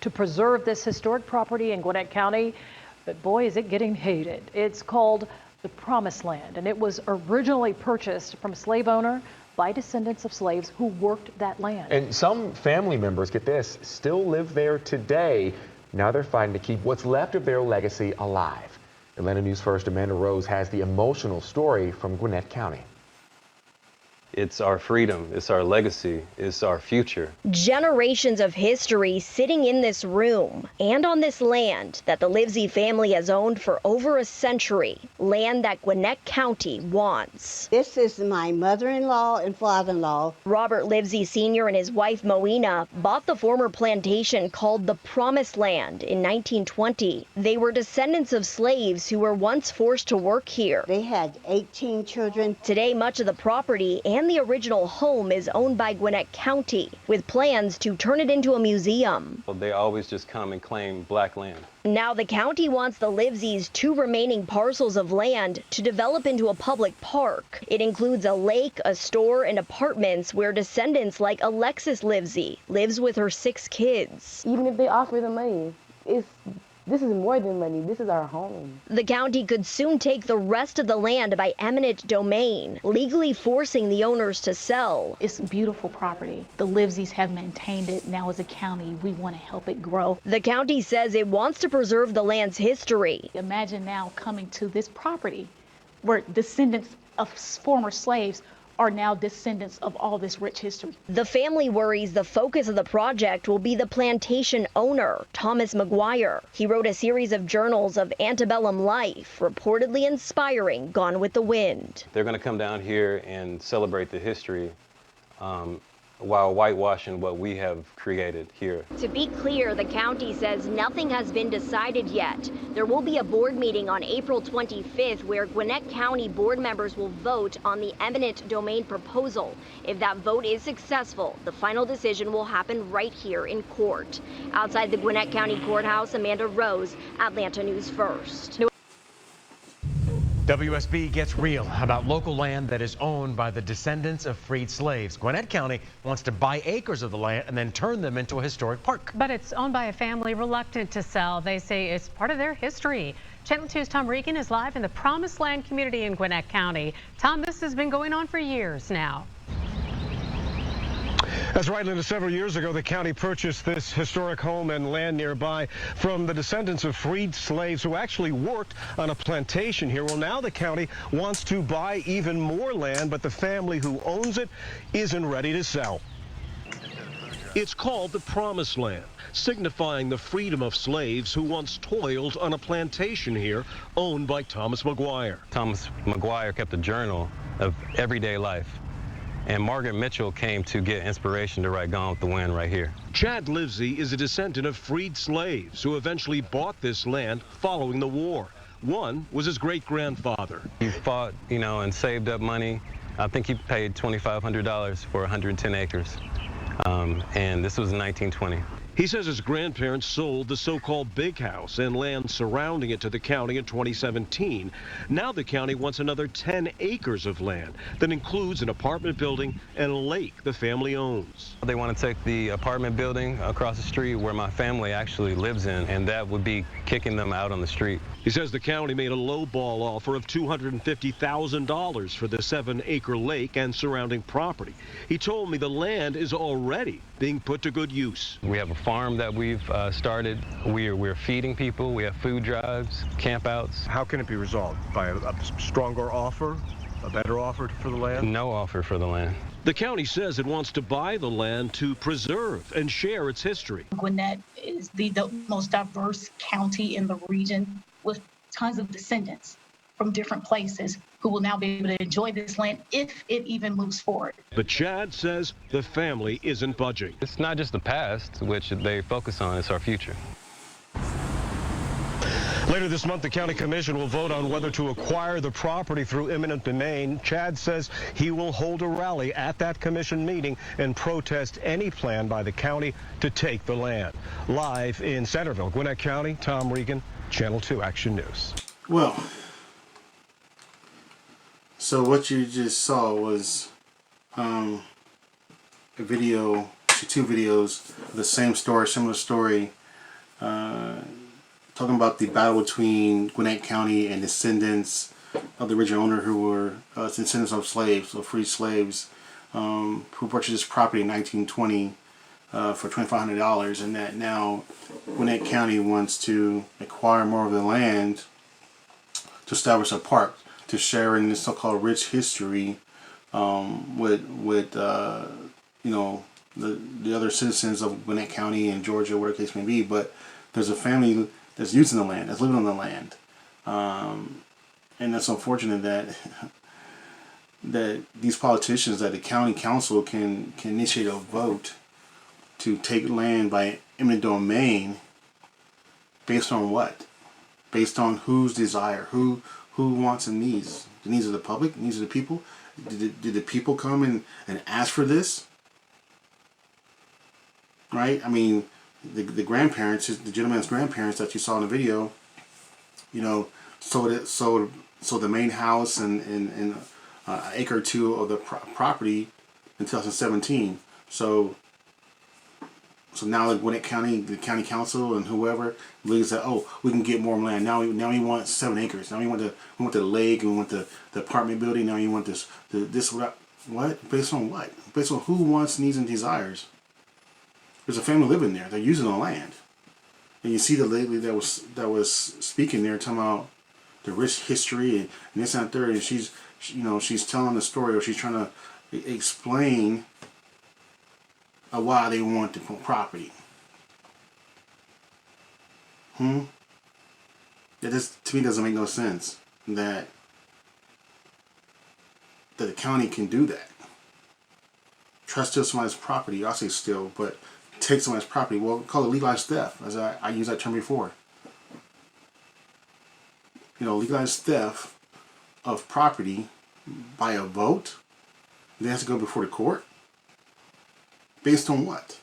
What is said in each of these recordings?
to preserve this historic property in Gwinnett County, but boy, is it getting hated. It's called the Promised Land, and it was originally purchased from a slave owner by descendants of slaves who worked that land. And some family members, get this, still live there today. Now they're fighting to keep what's left of their legacy alive. Atlanta News First Amanda Rose has the emotional story from Gwinnett County. It's our freedom, it's our legacy, it's our future. Generations of history sitting in this room and on this land that the Livesey family has owned for over a century, land that Gwinnett County wants. This is my mother-in-law and father-in-law. Robert Livesey Sr. and his wife Moena bought the former plantation called the Promised Land in 1920. They were descendants of slaves who were once forced to work here. They had 18 children. Today, much of the property and the original home is owned by Gwinnett County, with plans to turn it into a museum. They always just come and claim black land. Now the county wants the Livesey's 2 remaining parcels of land to develop into a public park. It includes a lake, a store, and apartments where descendants like Alexis Livesey lives with her 6 kids. Even if they offer the money, this is more than money. This is our home. The county could soon take the rest of the land by eminent domain, legally forcing the owners to sell. It's beautiful property. The Liveseys have maintained it. Now as a county, we want to help it grow. The county says it wants to preserve the land's history. Imagine now coming to this property where descendants of former slaves are now descendants of all this rich history. The family worries the focus of the project will be the plantation owner, Thomas McGuire. He wrote a series of journals of antebellum life, reportedly inspiring Gone with the Wind. They're going to come down here and celebrate the history while whitewashing what we have created here. To be clear, the county says nothing has been decided yet. There will be a board meeting on April 25th where Gwinnett County board members will vote on the eminent domain proposal. If that vote is successful, the final decision will happen right here in court. Outside the Gwinnett County Courthouse, Amanda Rose, Atlanta News First. WSB gets real about local land that is owned by the descendants of freed slaves. Gwinnett County wants to buy acres of the land and then turn them into a historic park. But it's owned by a family reluctant to sell. They say it's part of their history. Channel 2's Tom Regan is live in the Promised Land community in Gwinnett County. Tom, this has been going on for years now. That's right, Linda. Several years ago, the county purchased this historic home and land nearby from the descendants of freed slaves who actually worked on a plantation here. Well, now the county wants to buy even more land, but the family who owns it isn't ready to sell. It's called the Promised Land, signifying the freedom of slaves who once toiled on a plantation here owned by Thomas McGuire. Thomas McGuire kept a journal of everyday life. And Margaret Mitchell came to get inspiration to write Gone with the Wind right here. Chad Livesey is a descendant of freed slaves who eventually bought this land following the war. One was his great-grandfather. He fought, and saved up money. I think he paid $2,500 for 110 acres. And this was in 1920. He says his grandparents sold the so-called big house and land surrounding it to the county in 2017. Now the county wants another 10 acres of land that includes an apartment building and a lake the family owns. They want to take the apartment building across the street where my family actually lives in, and that would be kicking them out on the street. He says the county made a low-ball offer of $250,000 for the 7-acre lake and surrounding property. He told me the land is already being put to good use. We have a farm that we've started. We're feeding people. We have food drives, campouts. How can it be resolved? By a stronger offer? A better offer for the land? No offer for the land. The county says it wants to buy the land to preserve and share its history. Gwinnett is the most diverse county in the region with tons of descendants from different places who will now be able to enjoy this land if it even moves forward. But Chad says the family isn't budging. It's not just the past, which they focus on, it's our future. Later this month, the county commission will vote on whether to acquire the property through eminent domain. Chad says he will hold a rally at that commission meeting and protest any plan by the county to take the land. Live in Centerville, Gwinnett County, Tom Regan, Channel 2 Action News. Well, so what you just saw was a video, two videos of the same story, similar story talking about the battle between Gwinnett County and descendants of the original owner who were descendants of slaves, of free slaves, who purchased this property in 1920 for $2,500, and that now Gwinnett County wants to acquire more of the land to establish a park to share in this so-called rich history with you know, the other citizens of Gwinnett County and Georgia, whatever the case may be. But there's a family that's using the land, that's living on the land, and that's unfortunate that that these politicians, that the county council can initiate a vote to take land by eminent domain based on what? Based on whose desire, who wants and needs? The needs of the public, the needs of the people? Did the people come and ask for this? Right? I mean, the grandparents, the gentleman's grandparents that you saw in the video, you know, sold the main house and an acre or two of the property in 2017. So now the Gwinnett County, the county council and whoever believes that, oh, we can get more land. Now we want 7 acres. Now we want the lake, and we want the apartment building. Now you want this what? Based on what? Based on who wants, needs, and desires. There's a family living there. They're using the land, and you see the lady that was speaking there, talking about the rich history and this and that there, and she's telling the story, or she's trying to explain why they want the property. That just, to me, doesn't make no sense that the county can do that. Try to steal somebody's property. I'll say steal, but take somebody's property. Well, call it legalized theft, as I used that term before. You know, legalized theft of property by a vote. They have to go before the court. Based on what?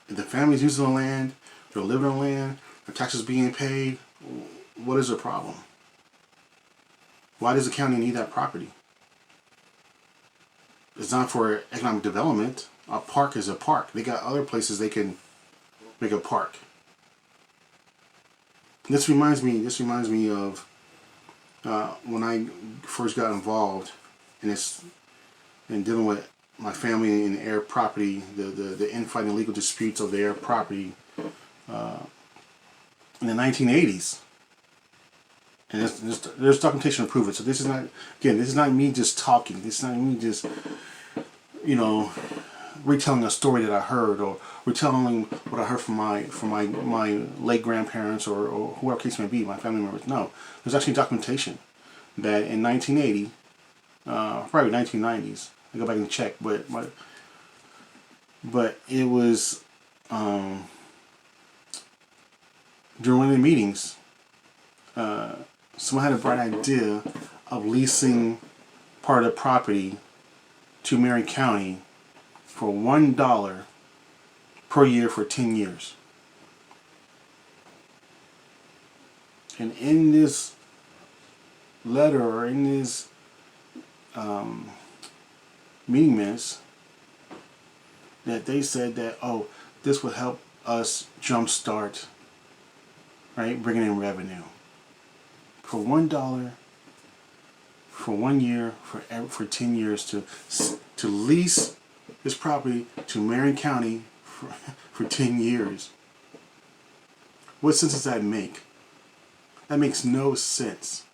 If the family's using the land, they're living on the land, their taxes being paid, what is the problem? Why does the county need that property? It's not for economic development. A park is a park. They got other places they can make a park. This reminds me of when I first got involved in dealing with my family in air property, the infighting legal disputes of the air property in the 1980s. And there's documentation to prove it. So this is not me just talking. This is not me just, you know, retelling a story that I heard, or retelling what I heard from my late grandparents or whoever case may be, my family members. No, there's actually documentation that in 1980, probably 1990s. I go back and check, but it was during one of the meetings. Someone had a bright idea of leasing part of the property to Marion County for $1 per year for 10 years. And in this letter, or in this meeting minutes, that they said that, oh, this would help us jumpstart, right, bringing in revenue. For $1 for 1 year for 10 years to lease this property to Marion County for 10 years. What sense does that make? That makes no sense.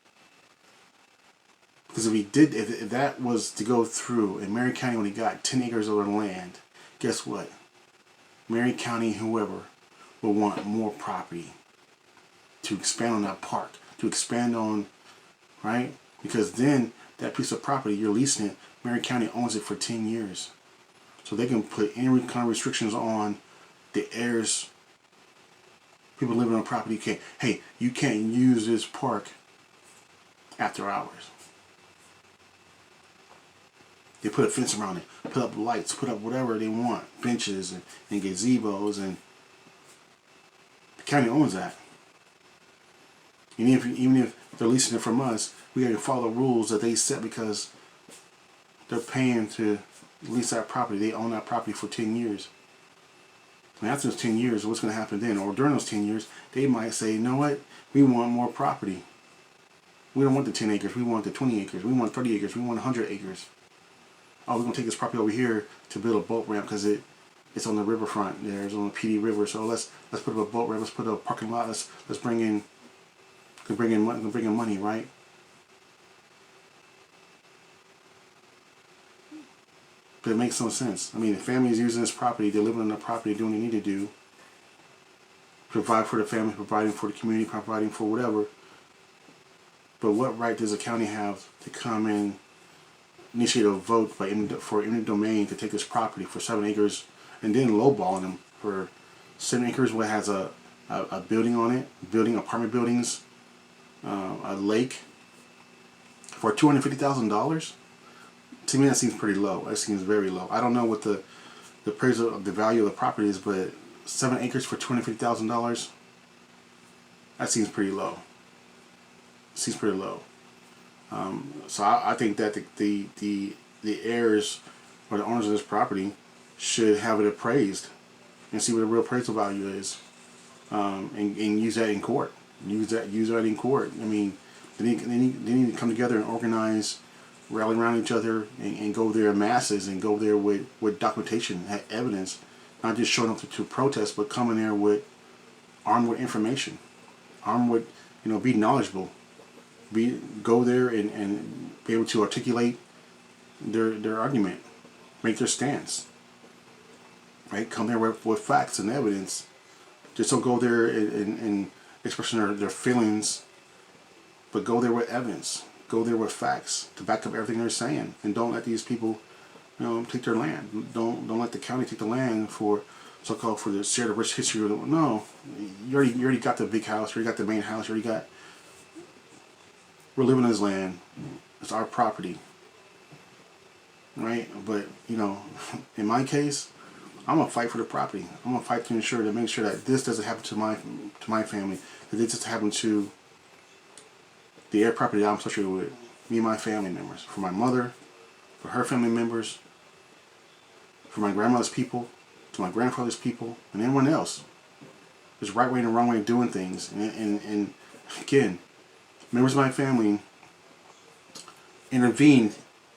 Because if that was to go through, and Marion County only got 10 acres of land, guess what? Marion County, whoever, will want more property to expand on that park, to expand on, right? Because then that piece of property, you're leasing it, Marion County owns it for 10 years. So they can put any kind of restrictions on the heirs, people living on property. You can't use this park after hours. They put a fence around it, put up lights, put up whatever they want, benches and gazebos, and the county owns that. Even if they're leasing it from us, we got to follow the rules that they set, because they're paying to lease that property. They own that property for 10 years. And after those 10 years, what's going to happen then? Or during those 10 years, they might say, you know what? We want more property. We don't want the 10 acres. We want the 20 acres. We want 30 acres. We want 100 acres. Oh, we're going to take this property over here to build a boat ramp because it's on the riverfront. There's on the PD River. So let's put up a boat ramp. Let's put a parking lot. Let's bring in money, right? But it makes no sense. I mean, the family is using this property. They're living on the property, doing what they need to do. Provide for the family, providing for the community, providing for whatever. But what right does the county have to come and initiate a vote for eminent domain to take this property for 7 acres and then lowballing them for 7 acres what has a building on it, apartment buildings, a lake for $250,000? To me, that seems pretty low. That seems very low. I don't know what the appraisal of the value of the property is, but 7 acres for $250,000, that seems pretty low. Seems pretty low. So I think that the heirs or the owners of this property should have it appraised and see what the real appraisal value is, and use that in court. Use that in court. I mean, they need to come together and organize, rally around each other, and go there in masses and go there with documentation, evidence, not just showing up to protest, but coming there armed with information, armed with, be knowledgeable. Go there and be able to articulate their argument, make their stance. Right? Come there with facts and evidence. Just don't go there and expressing their feelings, but go there with evidence. Go there with facts to back up everything they're saying, and don't let these people, take their land. Don't let the county take the land for so-called for the shared rich history. No, you already got the big house. You already got the main house. You already got. We're living on this land. It's our property, right? But in my case, I'm gonna fight for the property. I'm gonna fight to make sure that this doesn't happen to my family. That this doesn't happen to the air property that I'm associated with. Me and my family members. For my mother, for her family members, for my grandmother's people, to my grandfather's people, and everyone else. There's a right way and a wrong way of doing things, and again. Members of my family intervened,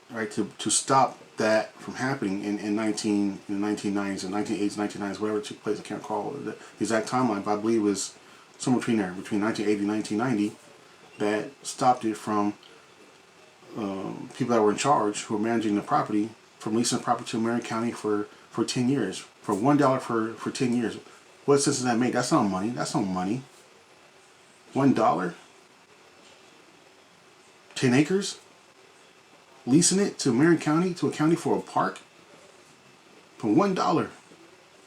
right, to stop that from happening in the 1990s, and 1980s, 1990s, whatever took place. I can't recall the exact timeline, but I believe it was somewhere between 1980 and 1990, that stopped it from people that were in charge, who were managing the property, from leasing the property to Marion County for 10 years, for $1 for 10 years. What sense does that make? That's not money. That's not money. $1? 10 acres? Leasing it to Marion County, to a county for a park? For $1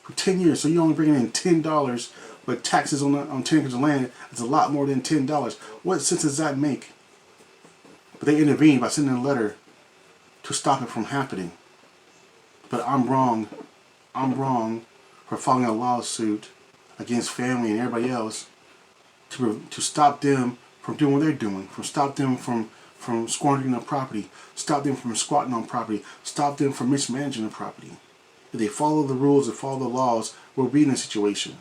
for 10 years. So you're only bringing in $10, but taxes on 10 acres of land is a lot more than $10. What sense does that make? But they intervened by sending a letter to stop it from happening. But I'm wrong. I'm wrong for filing a lawsuit against family and everybody else to stop them from doing what they're doing, from stop them from squandering their property, stop them from squatting on property, stop them from mismanaging the property. If they follow the rules and follow the laws, we'll be in a situation.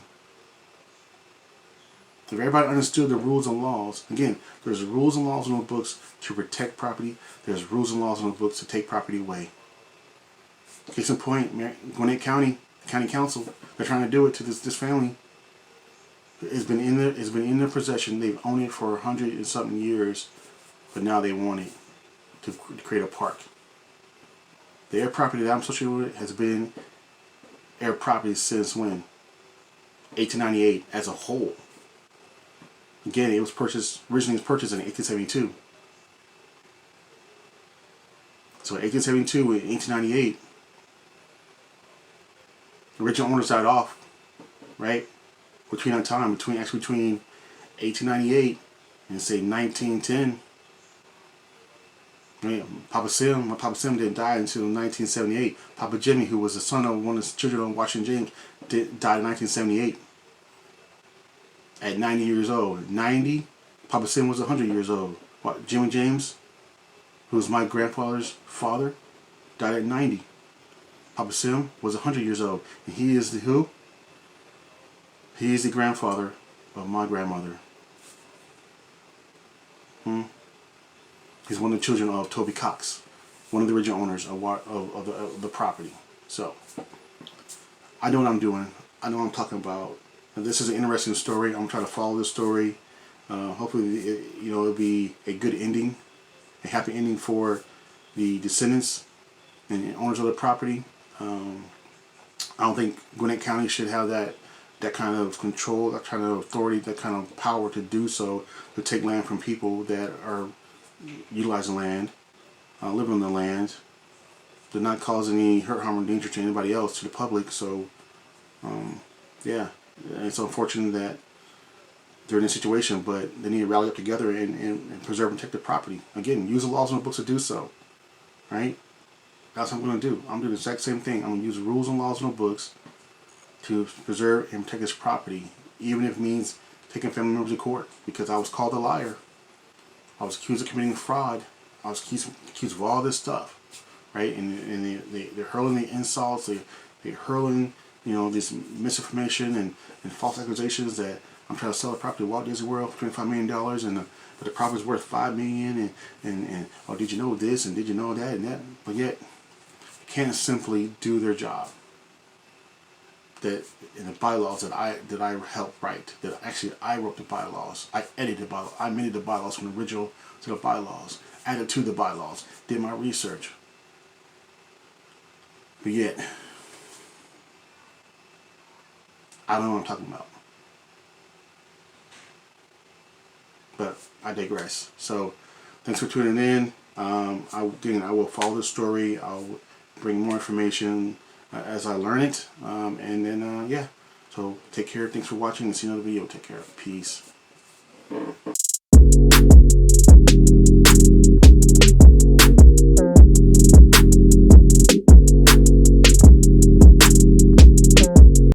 If everybody understood the rules and laws, again, there's rules and laws in the books to protect property, there's rules and laws in the books to take property away. Case in point, Gwinnett County Council, they're trying to do it to this family. It's been in their possession. They've owned it for 100 and something years, but now they want it to create a park. The air property that I'm associated with has been air property since when? 1898 as a whole. Again, it was originally purchased in 1872. So in 1872 and 1898, the original owners died off, right? Between 1898 and say 1910. My Papa Sim didn't die until 1978. Papa Jimmy, who was the son of one of the children of Washington James, died in 1978. At 90 years old. 90, Papa Sim was 100 years old. Jimmy James, who was my grandfather's father, died at 90. Papa Sim was 100 years old. And he is the who? He is the grandfather of my grandmother. He's one of the children of Toby Cox, one of the original owners of the property. So, I know what I'm doing. I know what I'm talking about. And this is an interesting story. I'm trying to follow this story. Hopefully, it'll be a good ending, a happy ending for the descendants and owners of the property. I don't think Gwinnett County should have that kind of control, that kind of authority, that kind of power to do so, to take land from people that are utilizing land, living on the land, to not cause any hurt, harm, or danger to anybody else, to the public. So, yeah, it's unfortunate that they're in this situation, but they need to rally up together and preserve and protect the property. Again, use the laws and the books to do so, right? That's what I'm going to do. I'm doing the exact same thing. I'm going to use the rules and laws and the books to preserve and protect this property, even if it means taking family members to court, because I was called a liar. I was accused of committing fraud. I was accused of all this stuff, right? And they're hurling the insults. They're hurling, this misinformation and false accusations that I'm trying to sell a property to Walt Disney World for $25 million, but the property's worth $5 million, and oh, did you know this, and did you know that, and that? But yet, they can't simply do their job. That in the bylaws that I helped write, that actually I wrote the bylaws, I edited the bylaws, I amended the bylaws from the original to the bylaws, added to the bylaws, did my research. But yet, I don't know what I'm talking about. But I digress. So, thanks for tuning in. I will follow the story. I'll bring more information as I learn it. And then, yeah. So, take care. Thanks for watching, and see you in another video. Take care. Peace.